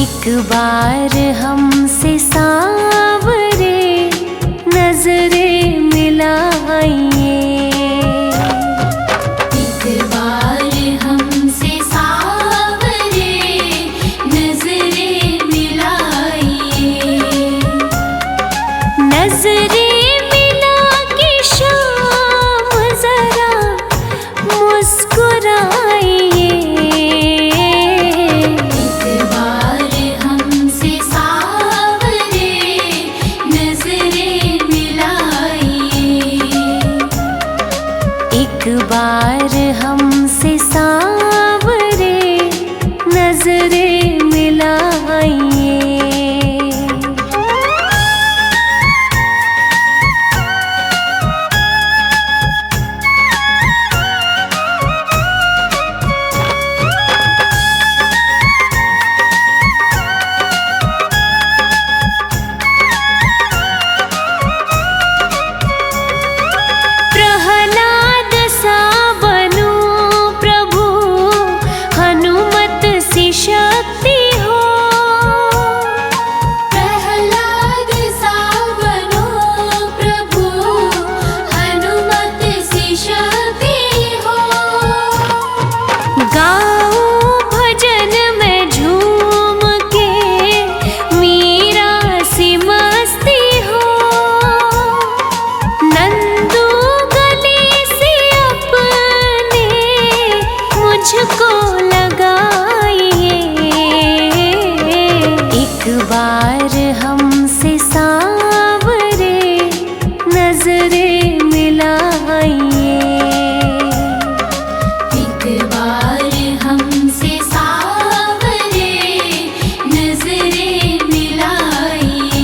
एक बार हमसे सांवरे नजरें मिलाइए। एक बार हमसे सांवरे नजरें मिलाइए। नजरें मिला के शाम जरा मुस्कुराइए। एक बार हमसे सांवरे नजरें मिलाइए। शक्ति हो प्रहलाद सा बनो प्रभु, हनुमत सी शक्ति हो। गाऊं भजन में झूम के मीरा सी मस्ती हो। नंदू गले से अपने मुझको एक बार हमसे सांवरे नजरें मिलाइए। एक बार हमसे सांवरे नजरें मिलाइए।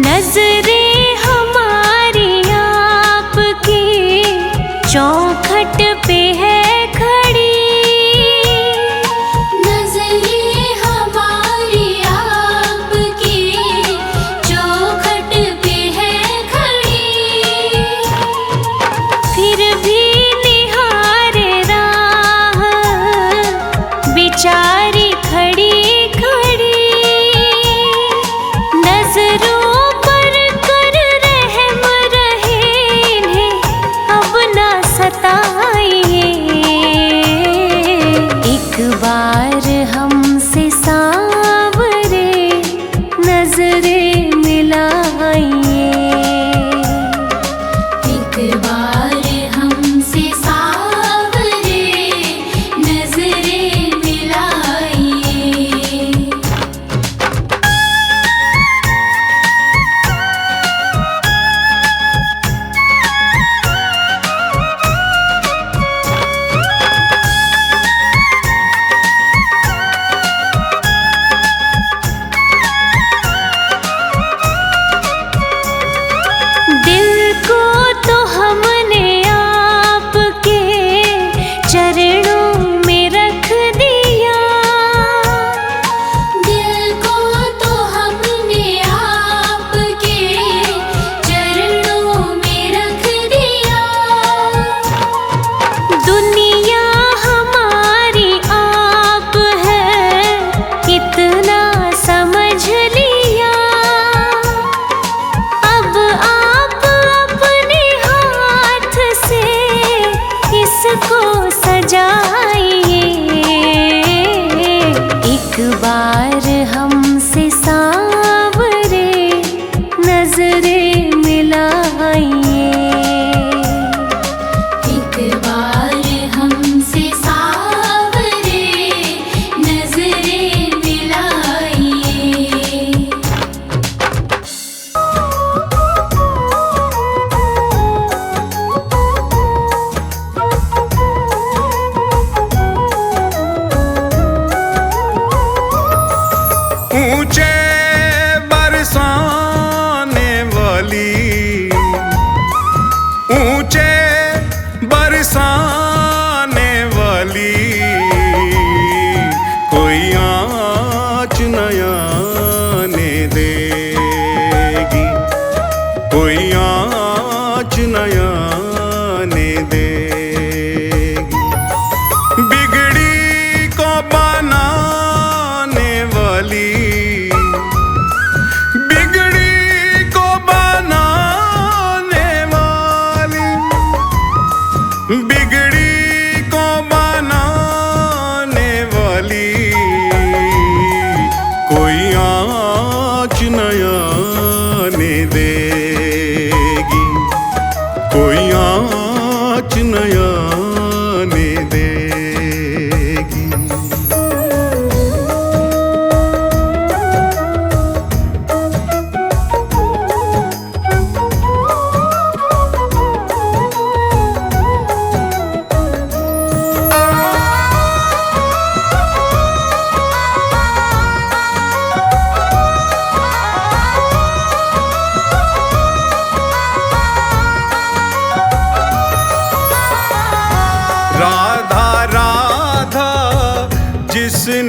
नजरें हमारी आपकी चौखट पे है खड़ी। नजरें हमारी आपकी चौखट पे है खड़ी। फिर भी निहारे राह बेचारी खड़ी खड़ी। नजरों एक बार हमसे सांवरे नजरें मिलाइए। एक बार हमसे सांवरे नजरें मिलाइए।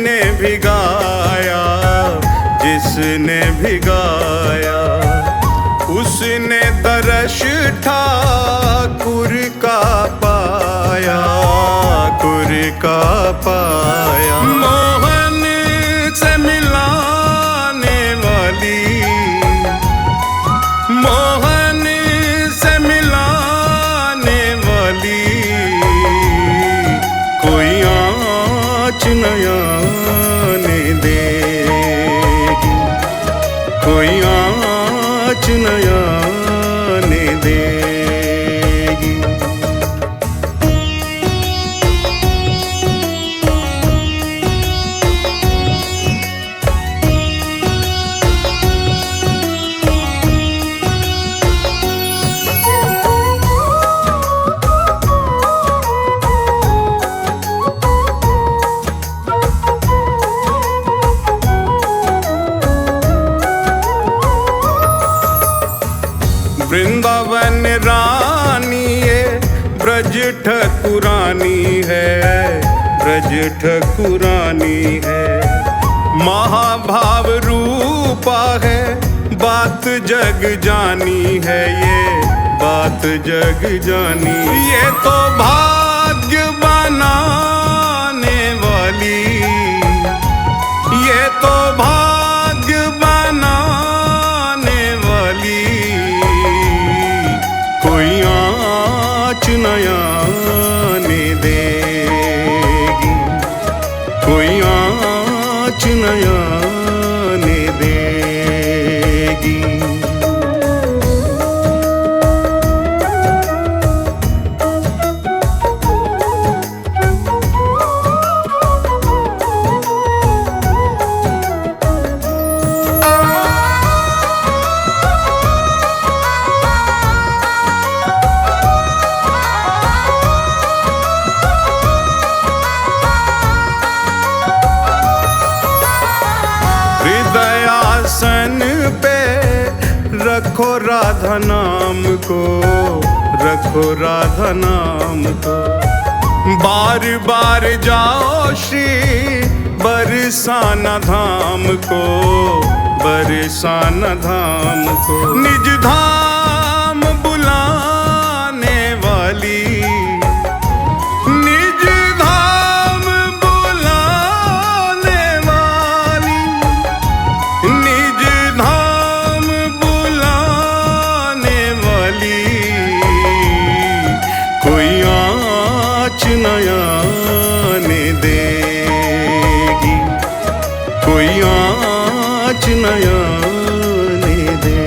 जिसने भी गाया, जिसने भी गाया, उसने दर्श ठाकुर का पाया, कुर का पाया। मोहन से मिलाने वाली, मोहन से मिलाने वाली, कोई आँच न आने देगी, कोई आँच न आने देगी। वृंदावन रानी ये ब्रज ठकुरानी है, ब्रज ठकुरानी है। महाभाव रूपा है, बात जग जानी है, ये बात जग जानी। ये तो भाग्य बनाने वाली, ये तो भाग्य बनाने वाली, कोई आँच न आने देगी, कोई आँच न आने देगी। हृदयासन पे रखो राधा नाम को, रखो राधा नाम को। बार बार जाओ श्री बरसाना धाम को, बरसाना धाम को। निज धाम बुलाने वाली, निज धाम बुलाने वाली, निज धाम बुलाने वाली, कोई आँच न आने देगी, कोई आँच न आने देगी।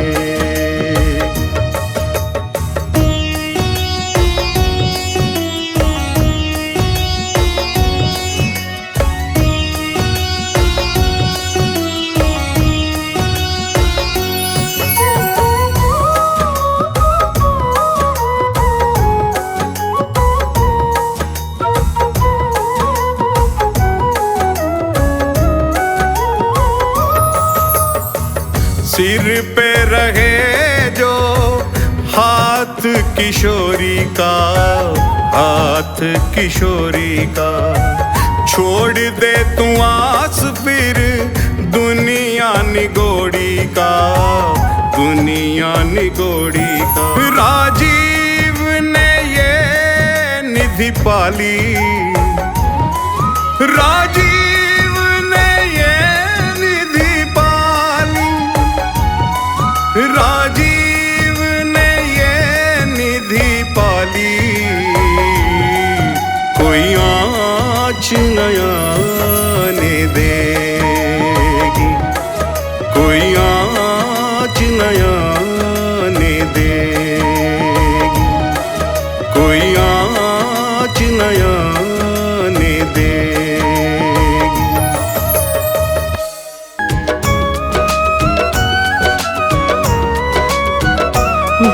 सिर पे रहे जो हाथ किशोरी का, हाथ किशोरी का। छोड़ दे तू आस फिर दुनिया निगोड़ी का, दुनिया निगोड़ी का। राजीव ने ये निधि पाली, राजीव ने ये निधि पाली, राजीव ने ये निधि पाली, कोई आँच न आने देगी, कोई आँच न आने देगी, कोई आँच न आने देगी।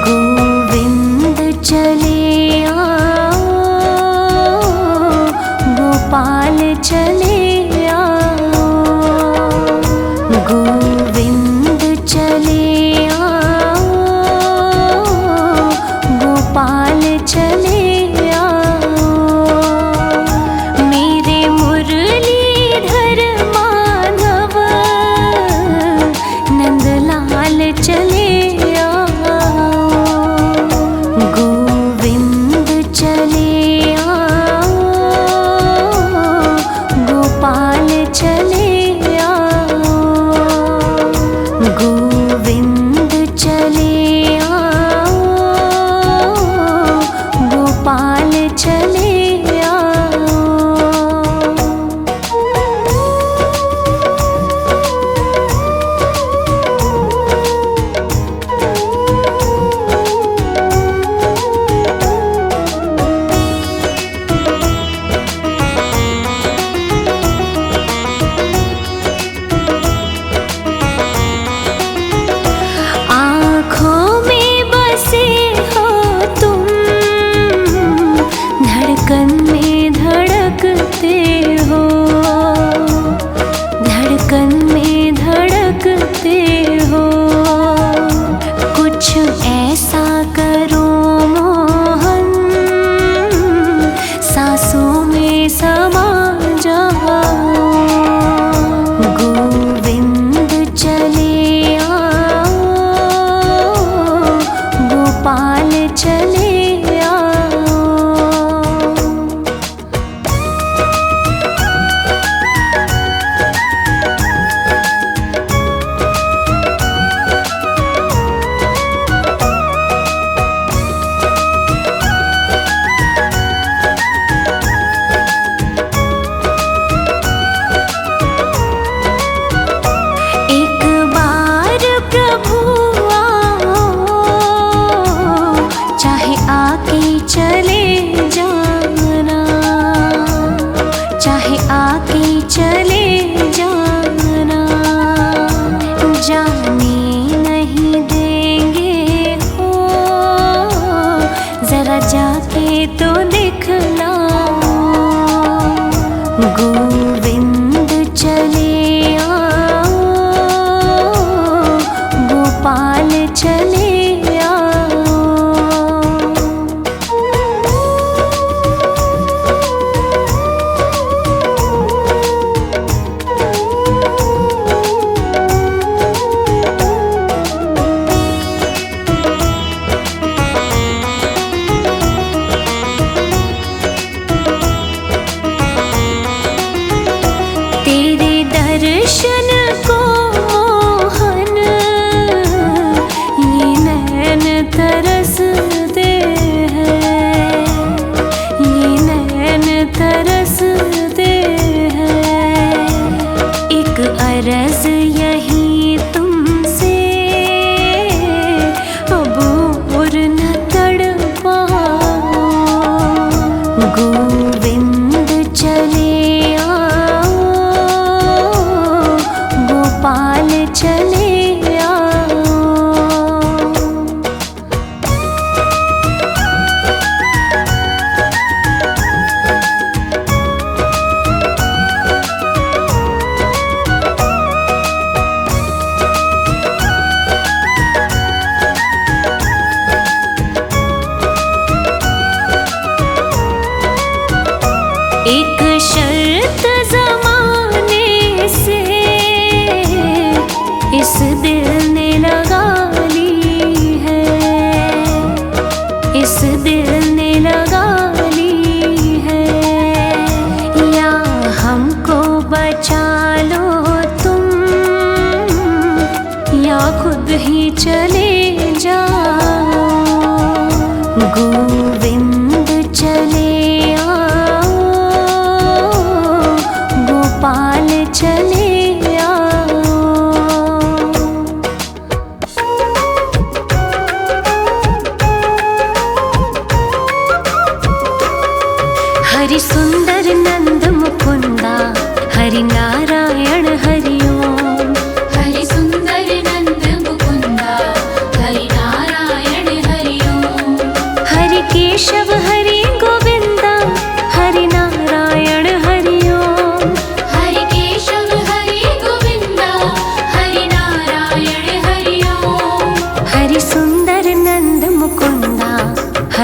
गोविंद चले आओ, गोपाल चले आओ, गोविंद चले आओ, गोपाल चले आओ। मेरे मुरलीधर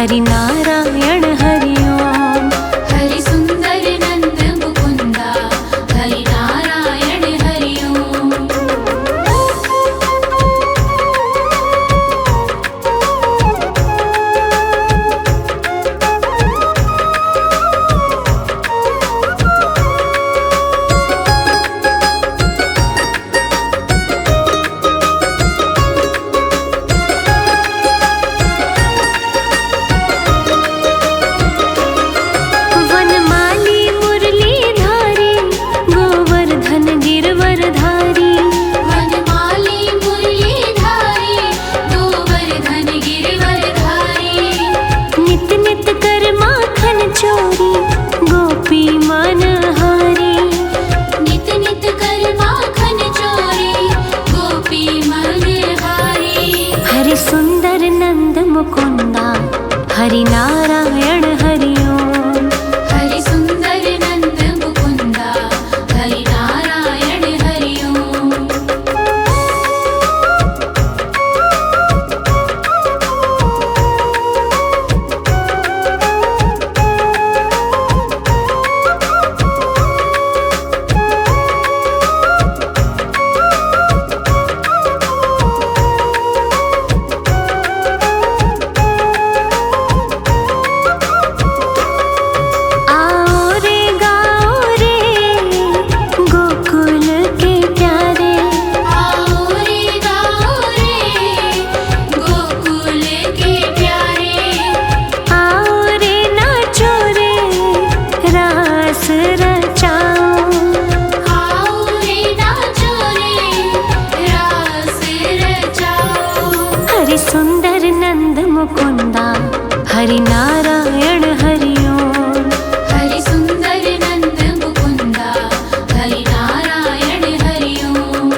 हरि नारायण हरि ओम। हरि सुंदर नंद मुकुंदा हरि नारायण हरि ओम। वनमाली मुरलीधारी गोवर्धन गिरवरधारी। वनमाली मुरलीधारी गोवर्धन गिरवरधारी। नित नित कर माखन चोरी गोपी मनहारी। नित नित कर माखन चोरी गोपी मनहारी। हरि सुंदर नंद मुकुंदा हरि नारायण हरि ओम। हरि सुंदर नंद मुकुंदा हरि नारायण हरि ओम। आओ रे गाओ रे गोकुल के प्यारे। आओ रे गाओ रे गोकुल के प्यारे। आओ रे नाचो रे रास रचाओ। आओ रे नाचो रे रास रचाओ। हरि सुंदर नंद मुकुंदा हरि नारायण हरि ओम। हरि सुंदर नंद मुकुंदा हरि नारायण हरि ओम।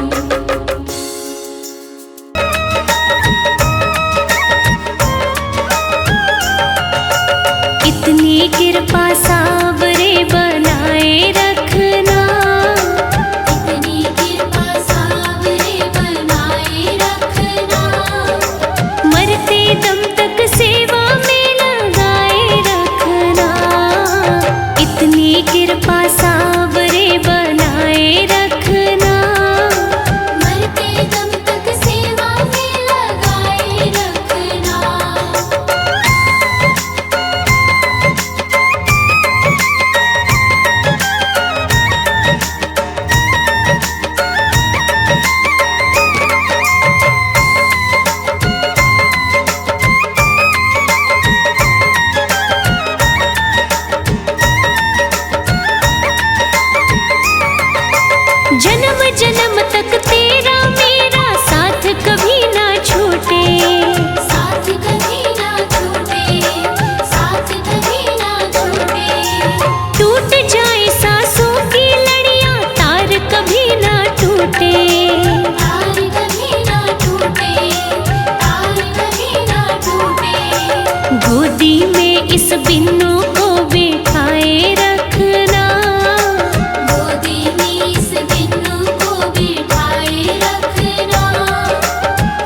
इतनी कृपा सावरे बनाए रखना। इतनी कृपा सावरे बनाए रखना। मरते दम तक सेवा में लगाए रखना। इतनी कृपा सावरे बनाए रखना। मरते दम तक सेवा में लगाए रखना। जन्म जन्म तक तेरा मेरा साथ कभी ना छूटे। साथ कभी ना छूटे। साथ कभी ना छूटे। टूट जाए सांसों की लड़ियां तार कभी ना टूटे। तार कभी ना टूटे। तार कभी ना टूटे। गोदी में इस बिन्नू को बिठाए रखना। गोदी में इस बिन्नू को बिठाए रखना।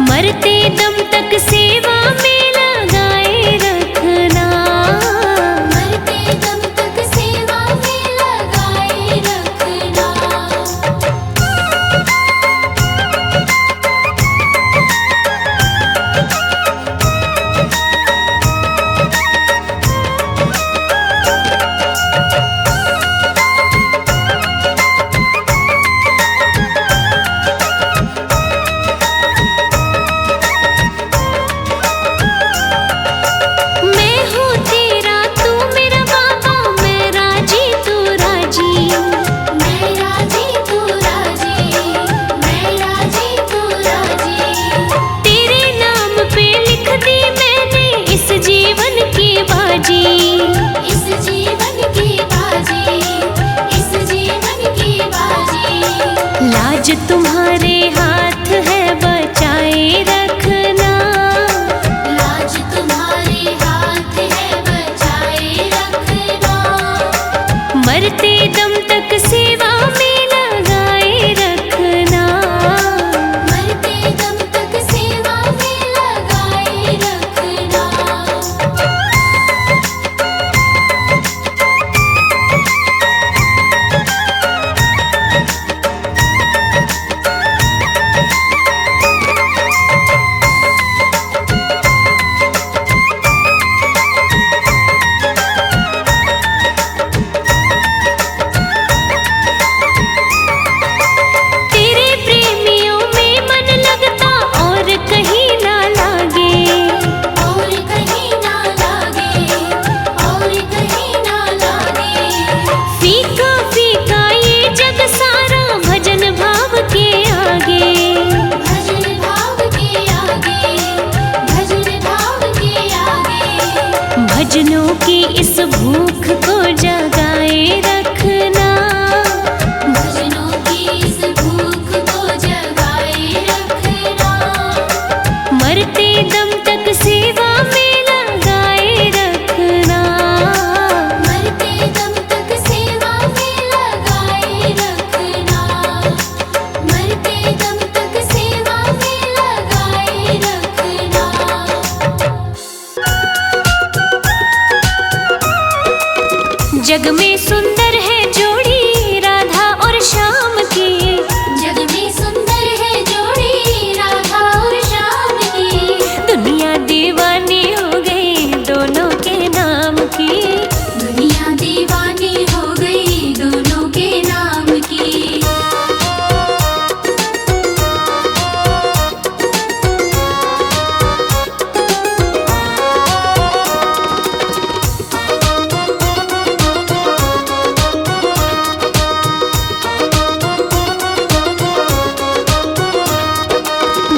मरते दम तक सेवा में लगाए रखना। मरते दम तक सेवा में लगाए रखना। भजनों की इस भूख को जगाए रखना, भजनों की इस भूख को जगाए रखना, मरते दम तक सेवा में लगाए रखना, मरते दम तक सेवा में लगाए रखना, मरते दम तक सेवा में लगाए रखना। जग में सुंदर है जोड़ी राधा और श्याम की, जग में सुंदर है जोड़ी राधा और श्याम की, दुनिया दीवानी हो गई दोनों के नाम की, दुनिया दीवानी हो गई दोनों के नाम की।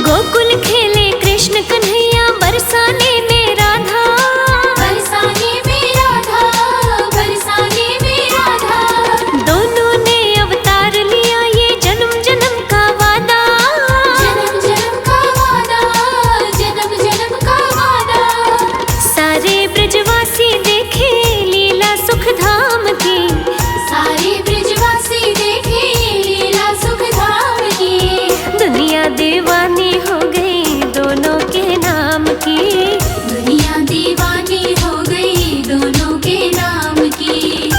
गोकुल खेले कृष्ण कन्हैया बरसाने में राधा, बरसाने में राधा, बरसाने में राधा, दोनों ने अवतार लिया ये जन्म जन्म का वादा, जन्म जन्म का वादा, जन्म जन्म का वादा। सारे ब्रजवासी देखे लीला सुख धाम की, सारे ब्रजवासी देखे लीला सुख धाम की, दुनिया दीवानी हो गई दोनों के नाम की, दुनिया दीवानी हो गई दोनों के नाम की।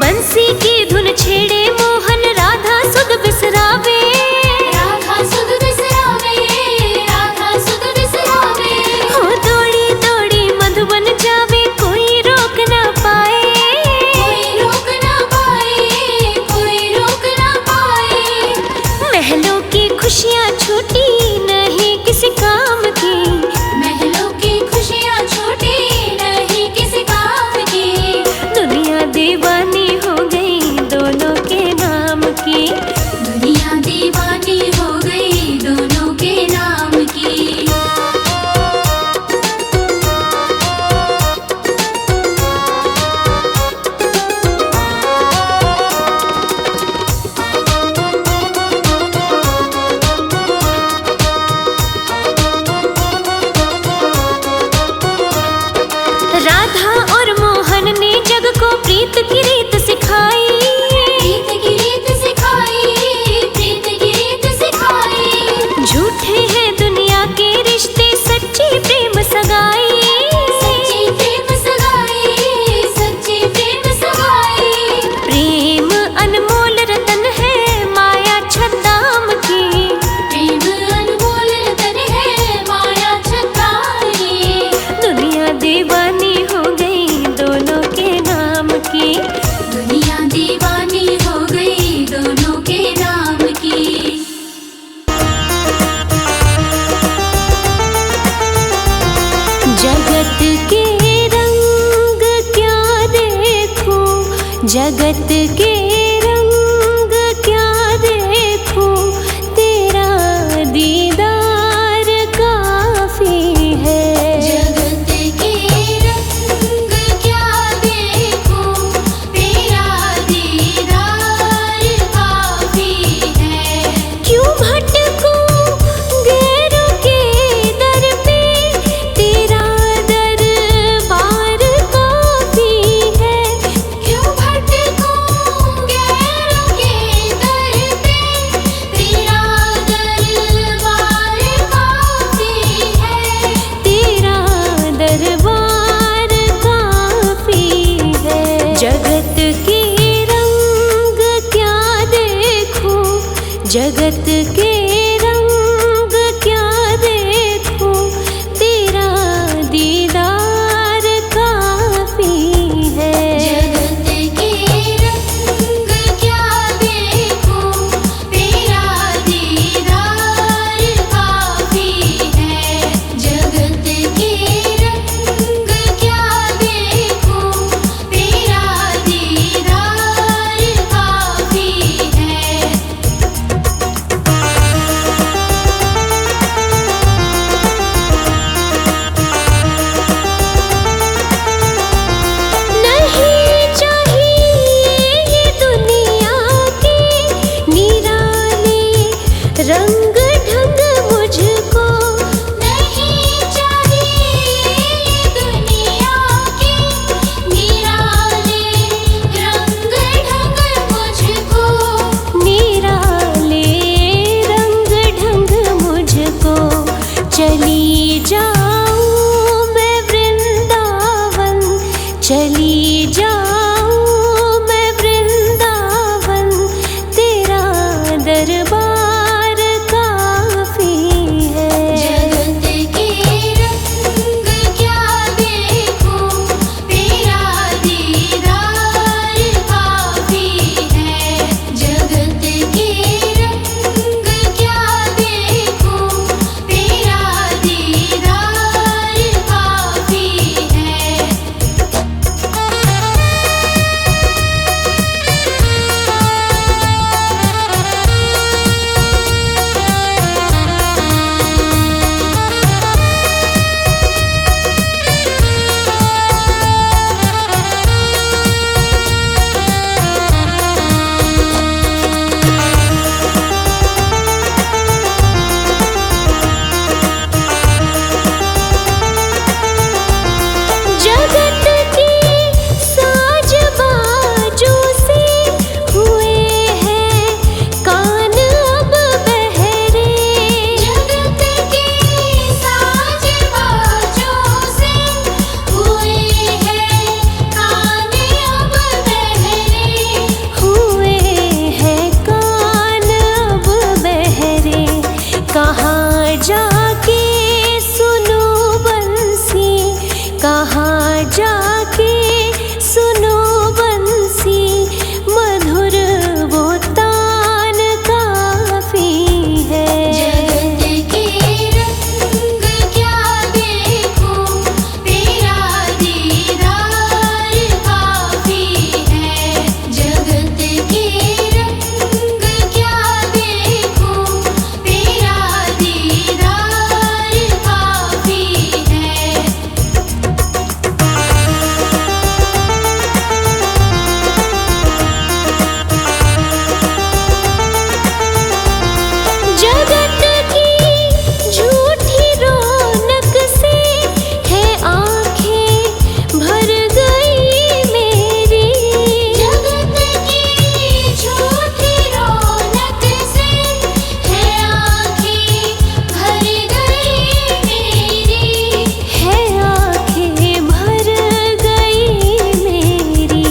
बंसी की धुन छेड़े मोहन राधा सुध बिसरावे, राधा सुध बिसरावे, राधा सुध बिसरावे, हो दौड़ी दौड़ी मधुबन जावे कोई रोक ना पाए, कोई रोक ना पाए, कोई रोक ना पाए। महलों की खुशियाँ छूटी नहीं किसी काम की, महलों की खुशियाँ छूटी नहीं किसी काम की, दुनिया दीवानी हो गई दोनों के नाम की, दुनिया दीवानी हो गई दोनों के नाम की। राधा और मोहन ने जग को प्रीत की रीत सिखाई, प्रीत की रीत सिखाई, प्रीत की रीत सिखाई, झूठे हैं दुनिया के रिश्ते सच्ची प्रेम सगाई, सच्ची प्रेम सगाई, सच्ची प्रेम सगाई। प्रेम अनमोल रतन है माया छद्दाम की, प्रेम अनमोल रतन है माया छताई, दुनिया दीवानी हो गई दोनों के नाम की, दुनिया दीवानी हो गई दोनों के नाम की। जगत के रंग क्या देखूं, जगत के रंग क्या देखूं, तेरा दीदार काफी है, जगत के रंग क्या देखूं, तेरा दीदार काफी है। क्यों भटकूं गैरों के दर पे, तेरा दरबार काफी है, क्यों भटकूं चली जाऊं मैं वृंदावन, चली जाऊं मैं वृंदावन, तेरा दरबार काफी है। जगत के रंग क्या देखूं, तेरा दीदार काफी है। जगत के रंग क्या देखूं, तेरा दीदार काफी है। जगत की साज बाजों से हुए हैं कान अब बहरे। जगत के साज बाजों से हुए हैं कान अब बहरे। हुए हैं कान अब बहरे। कहाँ जाके सुनो बंसी, कहाँ जाके सुनो बंसी, मधुर वो तान काफी है। जगत के रंग क्या देखूं, तेरा दीदार काफी है। जगत के रंग क्या देखूं, तेरा दीदार काफी है। जगत की झूठी रौनक से है आँखें भर गई मेरी। जगत की झूठी रौनक से है आँखें भर गई मेरी। है आँखें भर गई मेरी।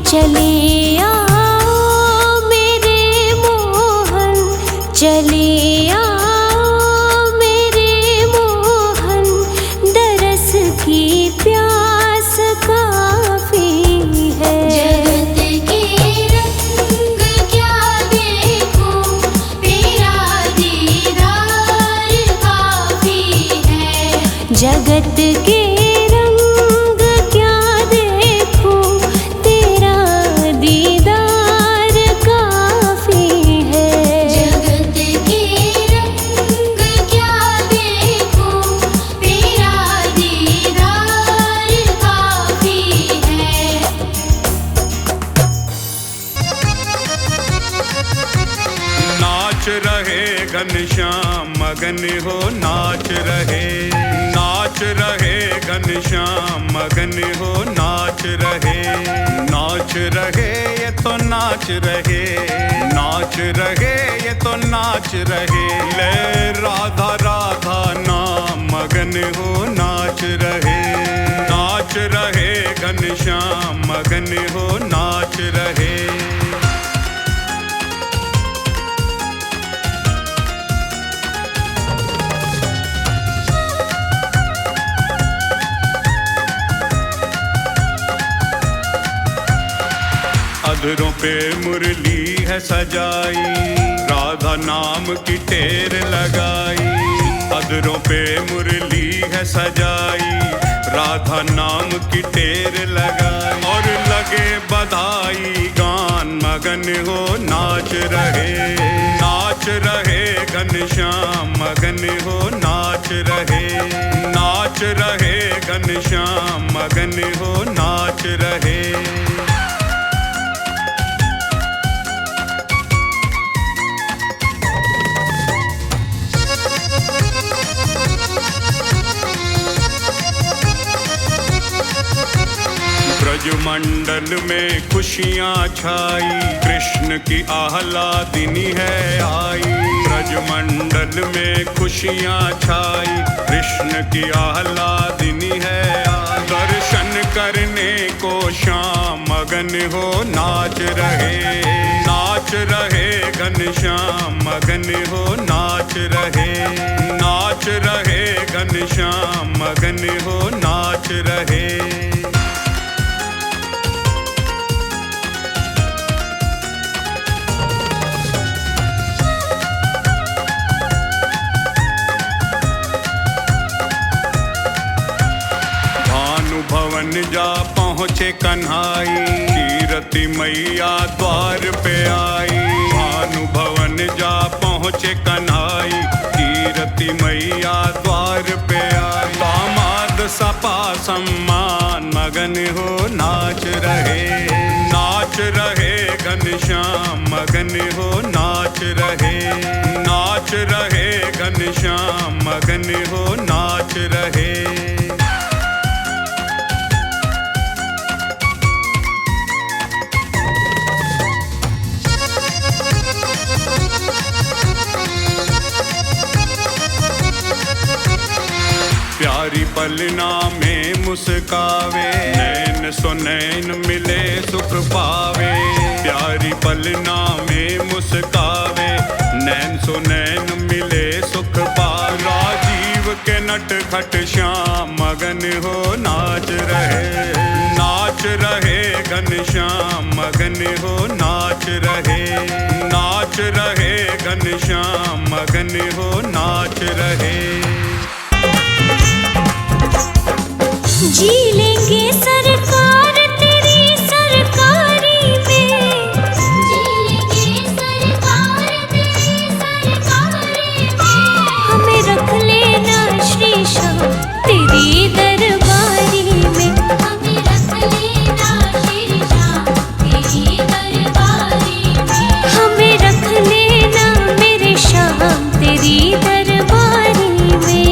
चले आओ मेरे मोहन, चले आओ मेरे मोहन, दरस की प्यास काफी है। जगत के रंग क्या देखूं, तेरा दीदार काफी है। जगत के रंग क्या देखूं, तेरा दीदार काफी है। जगत के रंग क्या देखूं, तेरा दीदार काफी है। नाच रहे घनश्याम मगन हो नाच रहे, नाच रहे घनश्याम मगन हो नाच रहे, नाच रहे ये तो नाच रहे, नाच रहे ये तो नाच रहे। ले राधा राधा नाम मगन हो नाच रहे, नाच रहे घनश्याम मगन हो नाच रहे। अधरों पे मुरली है सजाई, राधा नाम की टेर लगाई। अधरों पे मुरली है सजाई, राधा नाम की टेर लगाई। और लगे बधाई गान मगन हो नाच रहे, नाच रहे घनश्याम मगन हो नाच रहे, नाच रहे घनश्याम मगन हो नाच रहे। ब्रज ब्रजमंडल में खुशियाँ छाई, कृष्ण की आह्लादिनी है आई। ब्रजमंडल में खुशियाँ छाई, कृष्ण की आह्लादिनी है आई। दर्शन करने को श्याम मगन हो नाच रहे, नाच रहे घनश्याम मगन हो नाच रहे, नाच रहे घनश्याम मगन हो नाच रहे। भवन जा पहुँचे कन्हाई, कीरति मैया द्वार पे आई। भानु भवन जा पहुँचे कन्हाई, कीरति मैया द्वार पे आई। दामाद सपा सम्मान मगन हो नाच रहे, नाच रहे घनश्याम मगन हो नाच रहे, नाच रहे घनश्याम मगन हो नाच रहे। प्यारी पलना में मुस्कावे, नैन सो नैन मिले सुख पावे। प्यारी पलना में मुस्कावे, नैन सो नैन मिले सुख पावे। राजीव के नटखट श्याम मगन हो नाच रहे, नाच रहे घनश्याम मगन हो नाच रहे, नाच रहे घनश्याम मगन हो नाच रहे। जी लेंगे सरकार तेरी सरकारी में, जी लेंगे सरकार तेरी सरकारी में। हमें रख लेना श्री श्याम तेरी दरबारी में, हमें रख लेना श्री श्याम तेरी दरबारी में। हमें रख लेना मेरे श्याम तेरी दरबारी में।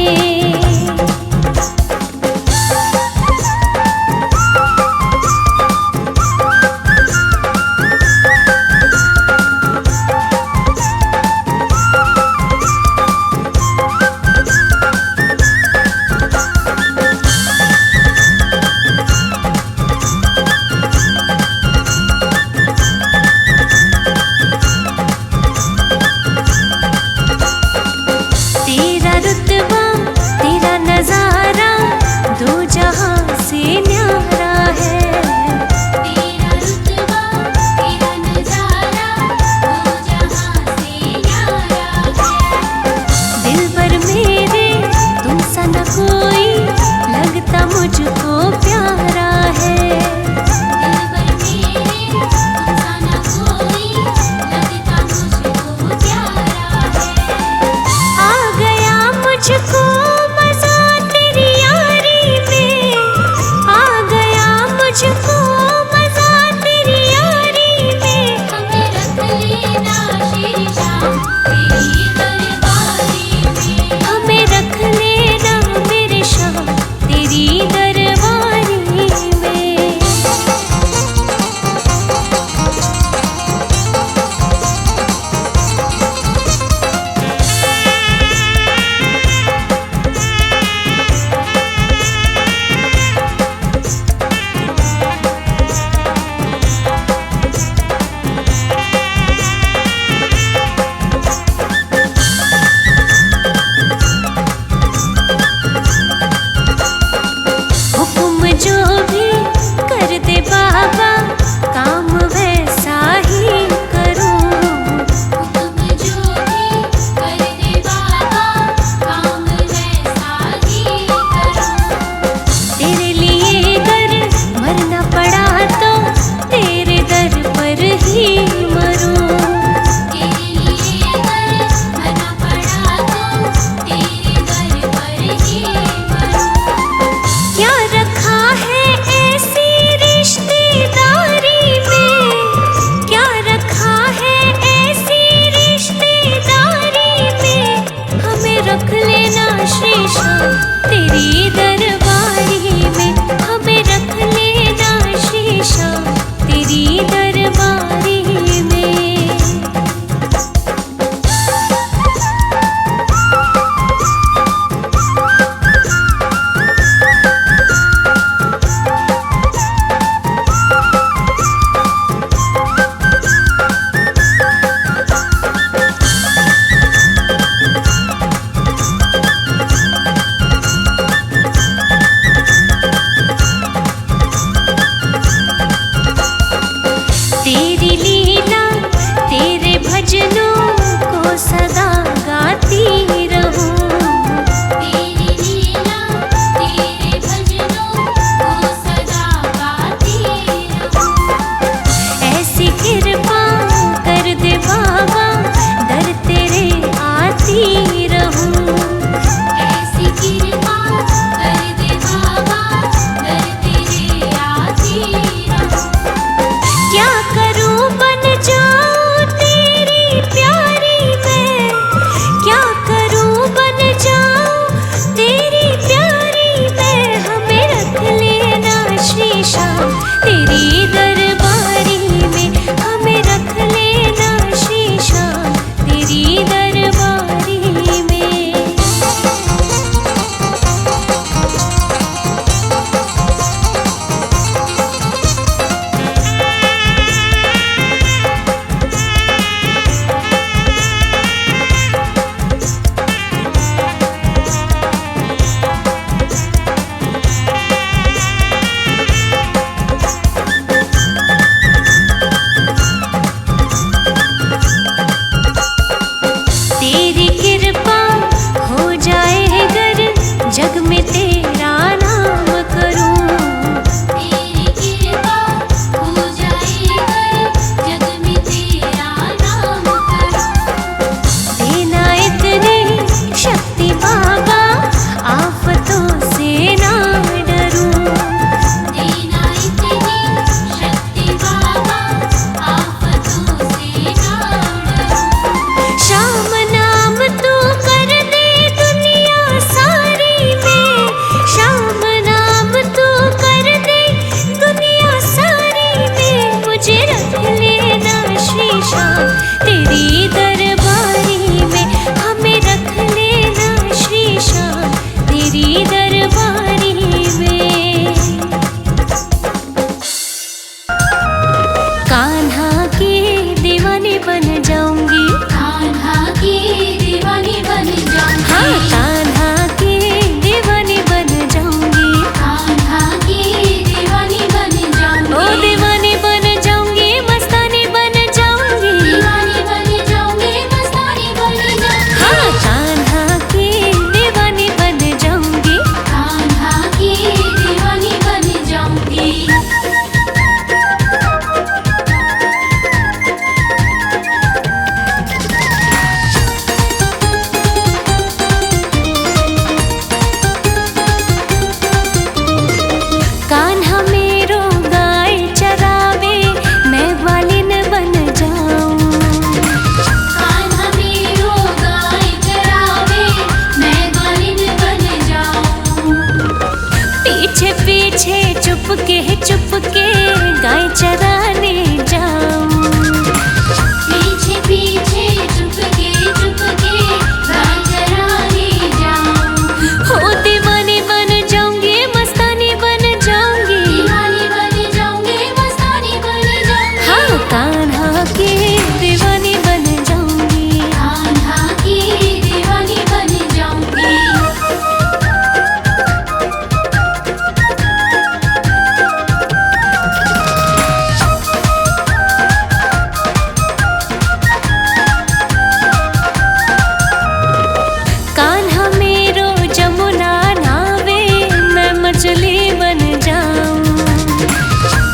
मछली बन जाऊं।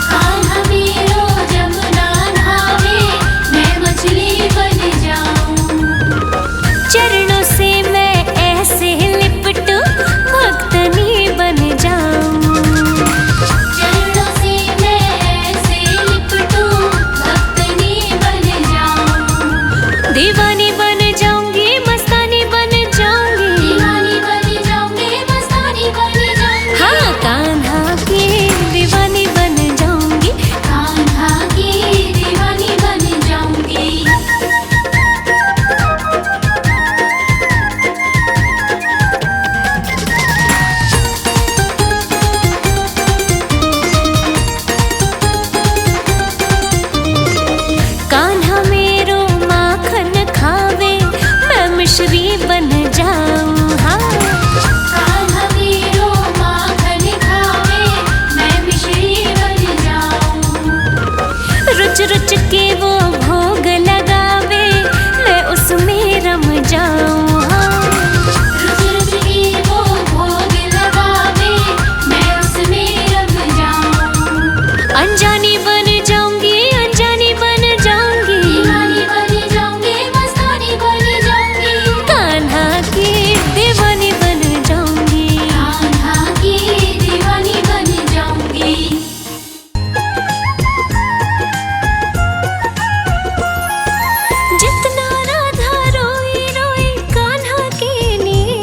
कान्हा मेरो जमुना नहावे, मैं मछली बन जाऊं। चरणों से मैं ऐसे लिपटूं, भक्तनी बन जाऊं। चरणों से मैं ऐसे लिपटूं, भक्तनी बन जाऊं। दीवानी बन जाऊंगी, मस्तानी बन जाऊंगी। दीवानी बन जाऊंगी, मस्तानी बन जाऊंगी। हाँ, कान्हा की दीवानी बन जाऊंगी। कान्हा की दीवानी बन जाऊंगी। कान्हा मेरो माखन खावे, मैं मिश्री बन जाऊं। हाँ, कान्हा मेरो माखन खावे, मैं मिश्री बन जाऊं। रुच रुच के वो भोग लगावे, मैं उसमें रम जाऊं। हाँ, रुच रुच के वो भोग लगावे, मैं उसमें रम जाऊं। अनजानी बन जाऊंगी, अनजानी बन जाऊंगी। दीवानी बन जाऊंगी, मस्तानी बन जाऊंगी। कान्हा की दीवानी बन जाऊंगी। कान्हा की दीवानी बन जाऊंगी। जितना राधा रोई रोई कान्हा के लिए,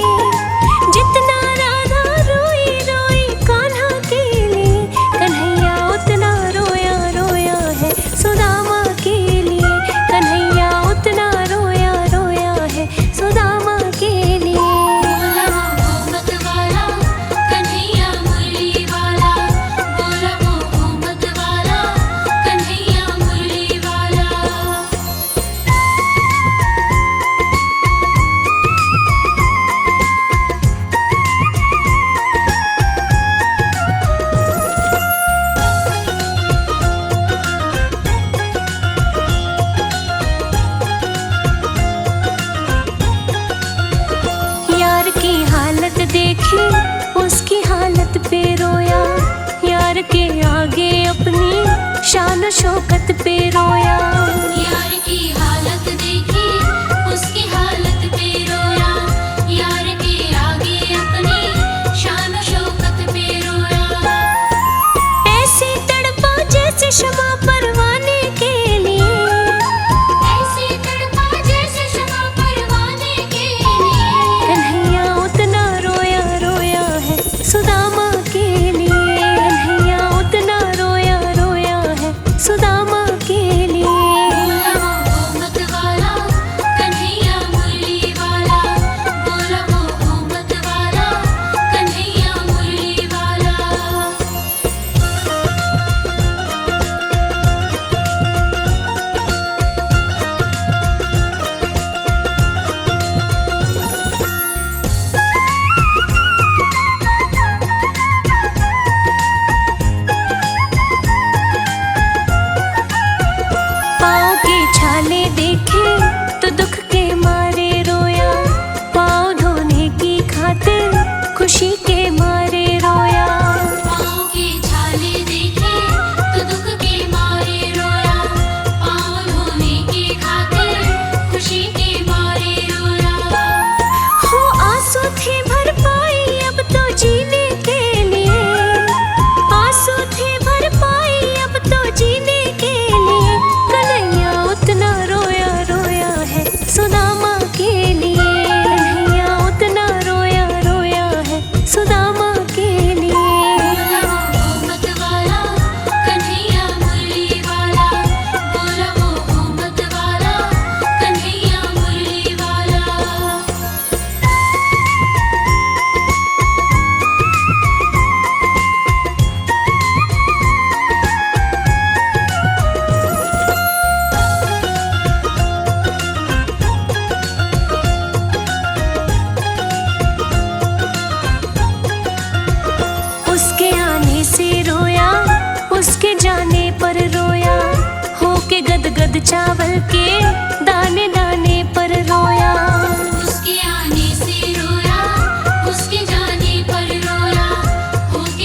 जितना राधा रोई रोई कान्हा के लिए, कन्हैया उतना रोया रोया है सुदामा के लिए। कन्हैया उतना रोया रोया है सुदामा के लिए। बोला वो मोहब्बत वाला, कन्हैया मुरली वाला। बोला वो मोहब्बत वाला, कन्हैया मुरली वाला। यार की हालत देखी, उसकी हालत पे रोया। यार के आगे अपनी शान शौकत पे रोया। यार की हालत देखी, उसकी हालत पे रोया। यार के आगे अपनी शान शौकत पे रोया। ऐसे तड़पा जैसे क्षमा परवाने के लिए। ऐसे तड़पा जैसे क्षमा परवाने के लिए। कन्हैया उतना रोया रोया है सुदामा के लिए। कन्हैया उतना रोया रोया है सुदामा के लिए। बोला वो मोहब्बत वाला, कन्हैया मुरली वाला। बोला वो मोहब्बत वाला, कन्हैया मुरली वाला। पाँव के छाले देखे तो दुख के मारे रोया। पाँव धोने की खातिर खुशी के मारे रोया। पाँव के छाले देखे तो दुख के मारे रोया। पाँव धोने की खातिर खुशी के मारे रोया। हो आंसू थे भर पाई अब तो जीने के लिए। आंसू थे भर पाई अब तो जीने के लिए। कन्हैया उतना रोया रोया है सुदामा के लिए। कन्हैया उतना रोया रोया है सुदामा के लिए। बोला वो मोहब्बत वाला, कन्हैया मुरली वाला। बोला वो मोहब्बत वाला, कन्हैया मुरली वाला। उसके आने से रोया, उसके जाने पर रोया। होके गदगद चावल के दाने दाने पर रोया। उसके आने से रोया, उसके जाने पर रोया। होके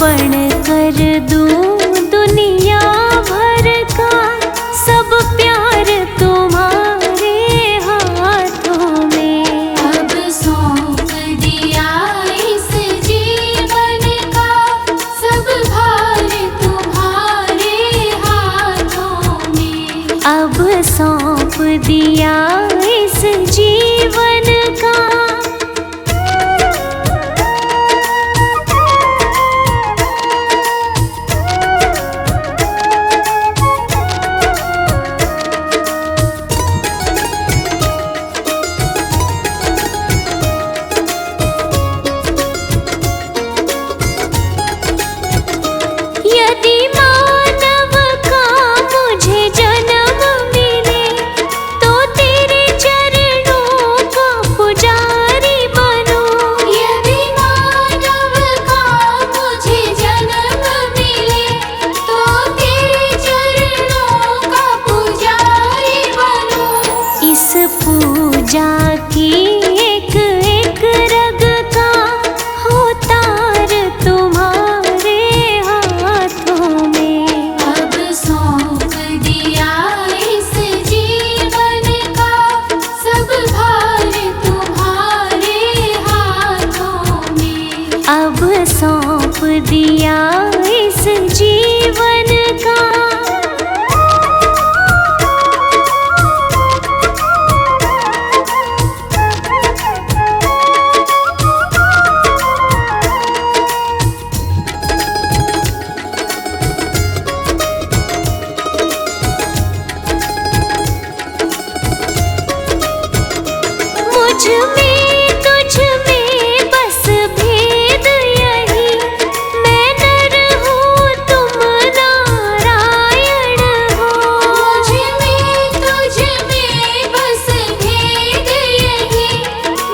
अर्पण कर दूं दुनिया भर का सब प्यार तुम्हारे हाथों में। अब सौंप दिया इस जीवन का सब भार तुम्हारे हाथों में। अब सौंप दिया इस जीवन का। यदि मानव का मुझे जन्म मिले तो तेरे चरणों का पुजारी बनूं। यदि मानव का मुझे जन्म मिले तो तेरे चरणों का पुजारी बनूं। इस पूजा की एक एक रग का हो तार तुम्हारे हाथों में। अब सौंप दिया इस जीवन का सब भार तुम्हारे हाथों में। अब सौंप दिया इस जीवन का। मुझ में तुझ में बस भेद यही, मैं नर हूँ तुम नारायण हो। मुझ में तुझ में बस भेद यही,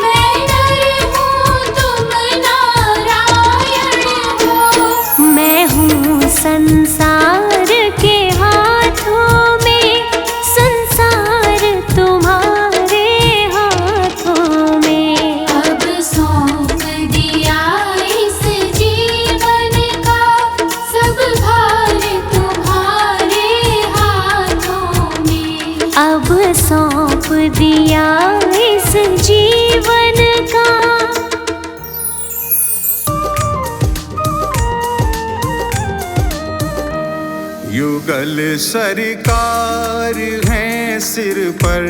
मैं नर हूँ तुम नारायण हो। मैं हूँ संसार के हाथों में, संसार तुम्हारे हाथों में। अब सौंप दिया इस जीवन का सब भार तुम्हारे हाथों में। अब सौंप दिया इस जीवन का। युगल सरकार है सिर पर,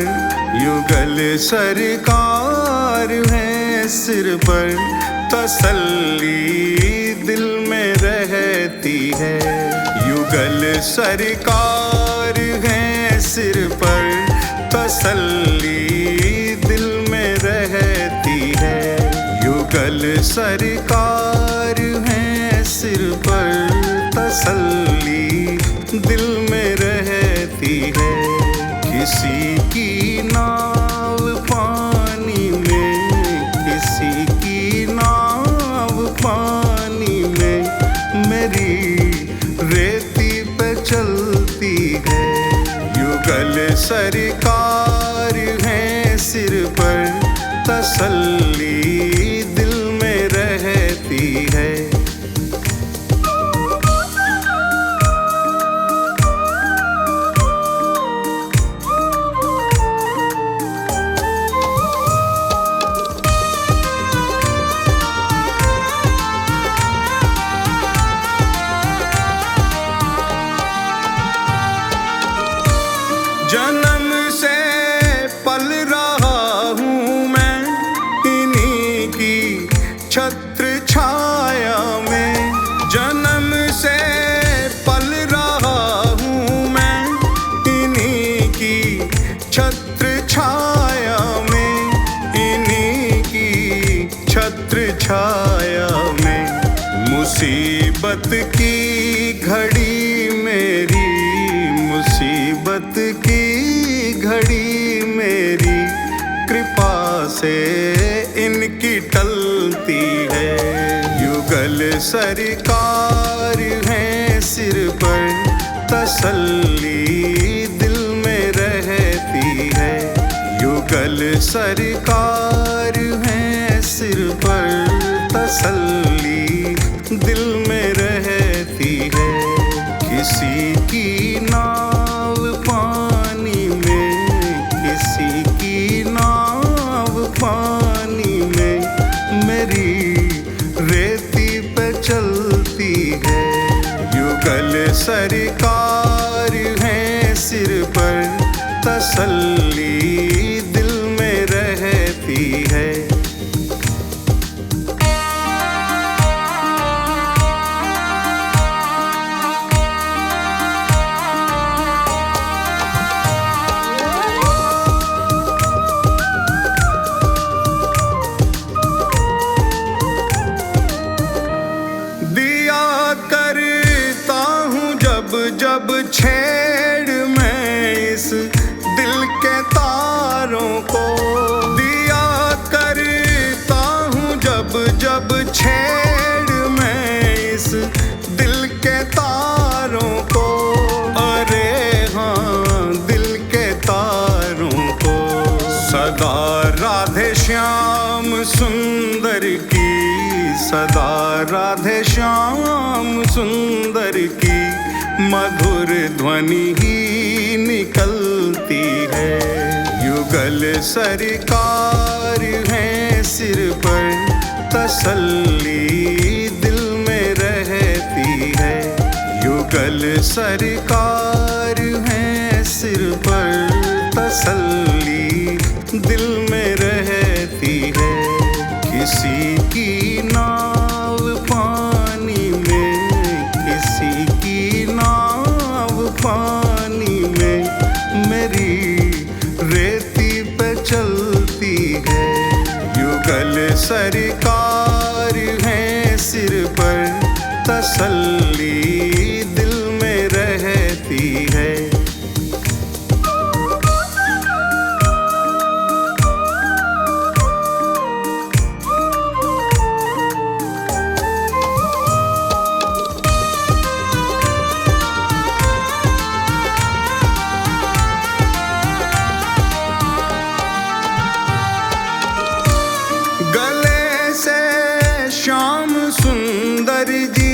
युगल सरकार है सिर पर, तसल्ली दिल में रहती है। युगल सरकार है सिर पर, तसल्ली दिल में रहती है। युगल सरकार है सिर पर, तसल्ली दिल में रहती है। किसी की नाव पानी में, किसी की नाव पानी में, मेरी रेती पे चलती है। युगल सरकार है सिर पर, तसल्ली दिल में रहती है। जन्म से पल रहा हूँ मैं इन्हीं की छत्र छाया में। जन्म से पल रहा हूँ मैं इन्हीं की छत्र छाया में, इन्हीं की छत्र छाया में। मुसीबत की घड़ी मेरी, मुसीबत की घड़ी मेरी, कृपा से इनकी टलती है। युगल सरकार है सिर पर, तसल्ली दिल में रहती है। युगल सरकार है सिर पर, तसल्ली दिल में रहती है। सदा राधे श्याम सुंदर की, सदा राधे श्याम सुंदर की मधुर ध्वनि ही निकलती है। युगल सरकार है सिर पर, तसल्ली दिल में रहती है। युगल सरकार है सिर पर, तसल्ली दिल में रहती है। किसी की नाव पानी में, किसी की नाव पानी में, मेरी रेती पे चलती है। युगल सरकार है सिर पर, तसल्ली दिल में रहती है। गले से श्याम सुंदर जी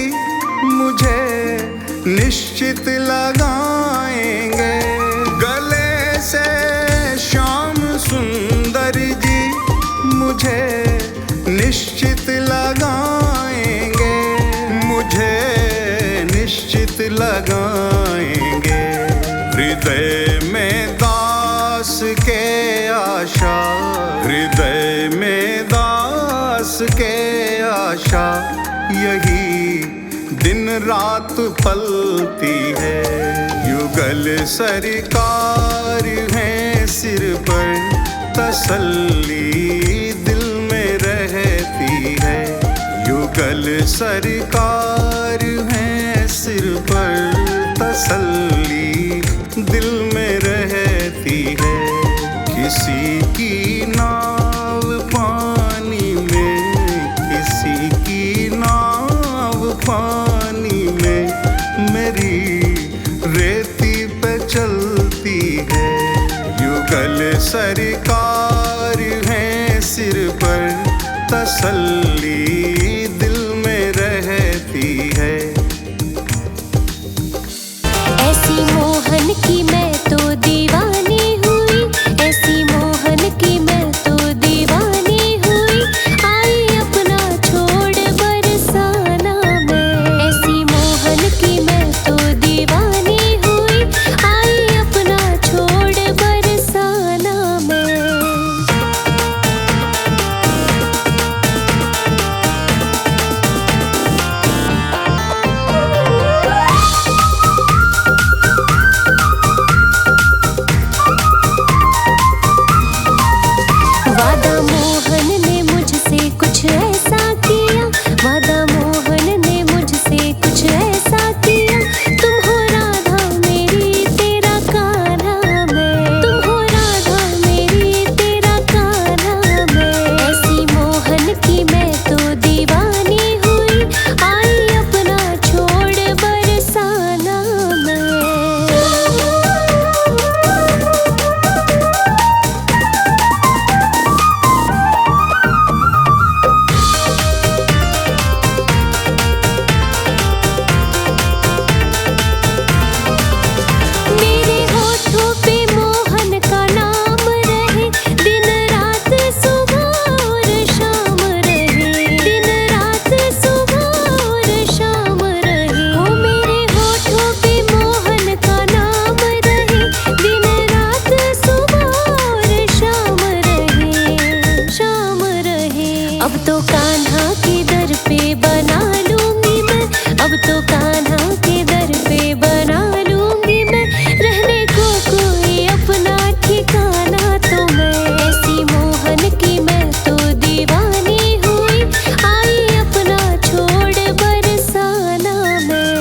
मुझे निश्चित लगाएंगे। गले से श्याम सुंदर जी मुझे निश्चित लगाएंगे, मुझे निश्चित लगाएंगे। हृदय में दास के आशा, हृदय में दास के आशा, यही दिन रात पलती है। युगल सरकार है सिर पर, तसल्ली दिल में रहती है। युगल सरकार है सिर पर, तसल्ली दिल में रहती है। किसी की नाव पानी में, किसी की नाव पानी में, मेरी रेती पे चलती है। युगल सरकार है सिर पर, तसल्ली दिल में रहती है। ऐसी मोहन की मैं तो दीवानी हुई, ऐसी मोहन की मैं तो दीवानी हुई। आई अपना छोड़ बरसाना मैं, ऐसी मोहन की मैं तो दीवानी हुई। आई अपना छोड़ बरसाना मैं। वादा मोहन ने मुझसे कुछ ऐसा किया, वादा मोहन ने मुझसे कुछ ऐसा किया। तुम हो राधा मेरी तेरा कान्हा मैं, तुम हो राधा मेरी तेरा कान्हा मैं। ऐसी मोहन की मैं तो दीवानी हुई। आई अपना छोड़ बरसाना मैं। मेरे होठों पे मोहन का नाम रहे, दिन रात सुबह और शाम रहे, दिन रात सुबह और शाम रहे। ओ मेरे होठों पे मोहन का नाम रहे, दिन रात सुबह और शाम रहे, शाम रहे। अब तो कान्हा के दर पे बना लूंगी मैं, अब तो कान्हा के दर पे बना लूंगी मैं। रहने को कोई अपना ठिकाना तो मैं, ऐसी मोहन की मैं तो दीवानी हुई। आई अपना छोड़ बरसाना मैं।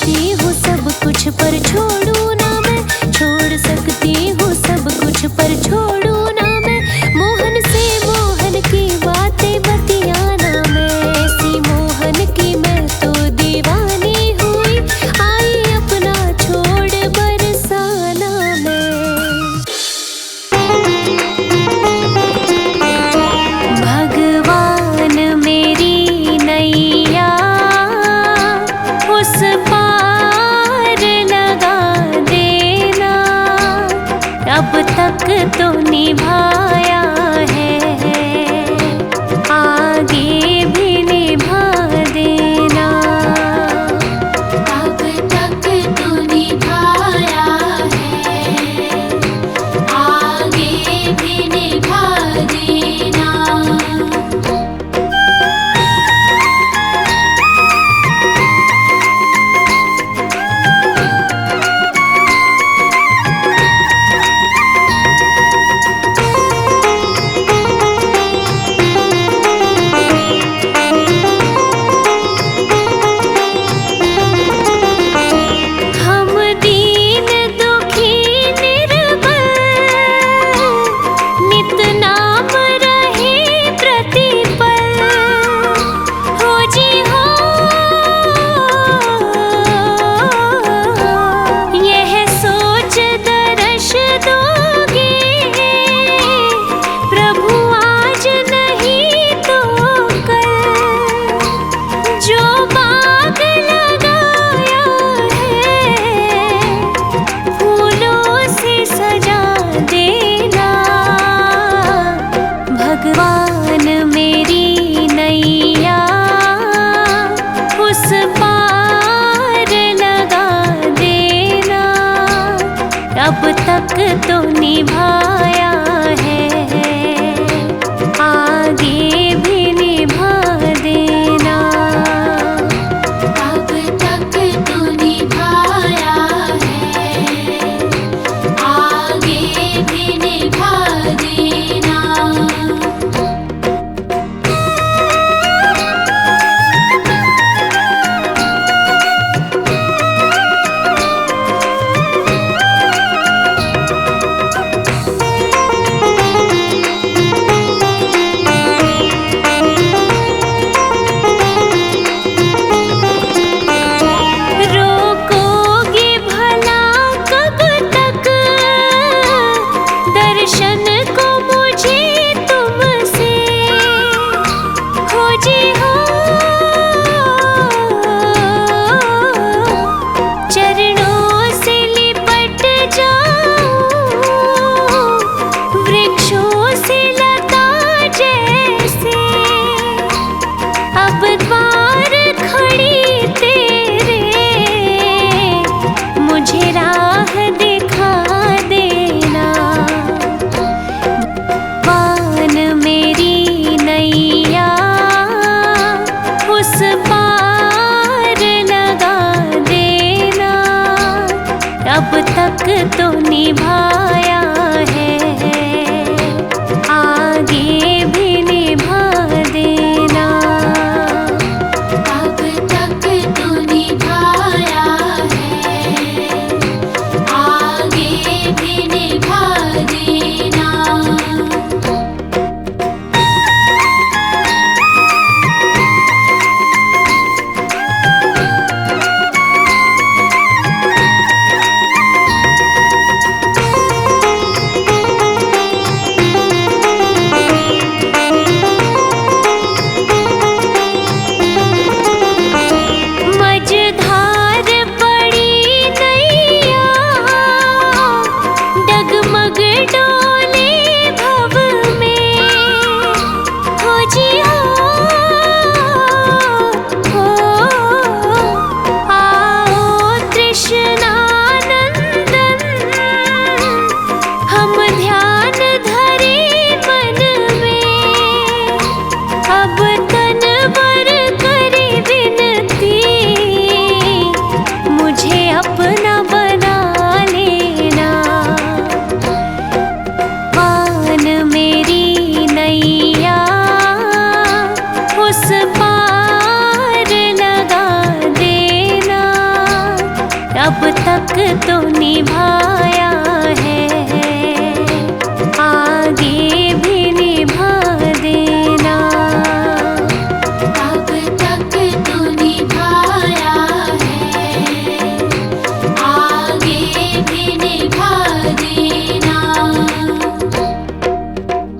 सकती हूँ सब कुछ पर छोड़ू ना मैं, छोड़ सकती हूँ सब कुछ पर छोड़ू ना मैं। मोहन से मोहन की बातें बतियाना मैं, ऐसी मोहन की मैं तो दीवानी हुई। आई अपना छोड़ बरसाना मैं। भगवान मेरी नैया उस पार लगा देना, अब तक तो निभाया है, आगे भी निभा देना। अब तक तो निभाया है, आगे भी निभा देना। हम दीन दुखी निर्बल, नित नाम रहे प्रतिपल। हो जी हो, यह सोच दर्श दोगे, प्रभु आज नहीं तो कल। जो बाग लगाया है, फूलों से सजा देना। भगवान मेरी नैया उस पार लगा देना, अब तक तो निभाया है, आगे भी निभा देना। अब तक तो निभाया है, आगे भी निभा देना। रोकोगे भला कब तक दर्शन को मुझे तुमसे। हो जी हो, चरणों से लिपट जाऊं, वृक्षों से लता जैसे। अब द्वार खड़ी तेरे, मुझे राह दिखा देना। भगवान मेरी नैया उस पार लगा देना, अब तक तो निभाया है, आगे भी निभा देना। अब तक तो निभाया है, आगे भी निभा देना। मझधार पड़ी नैया, डगमग डोले भव में। हो जी हो, आओ तृष्णानंदन, हम ध्यान धरे मन में। अब तन बर करी विनती, मुझे अपना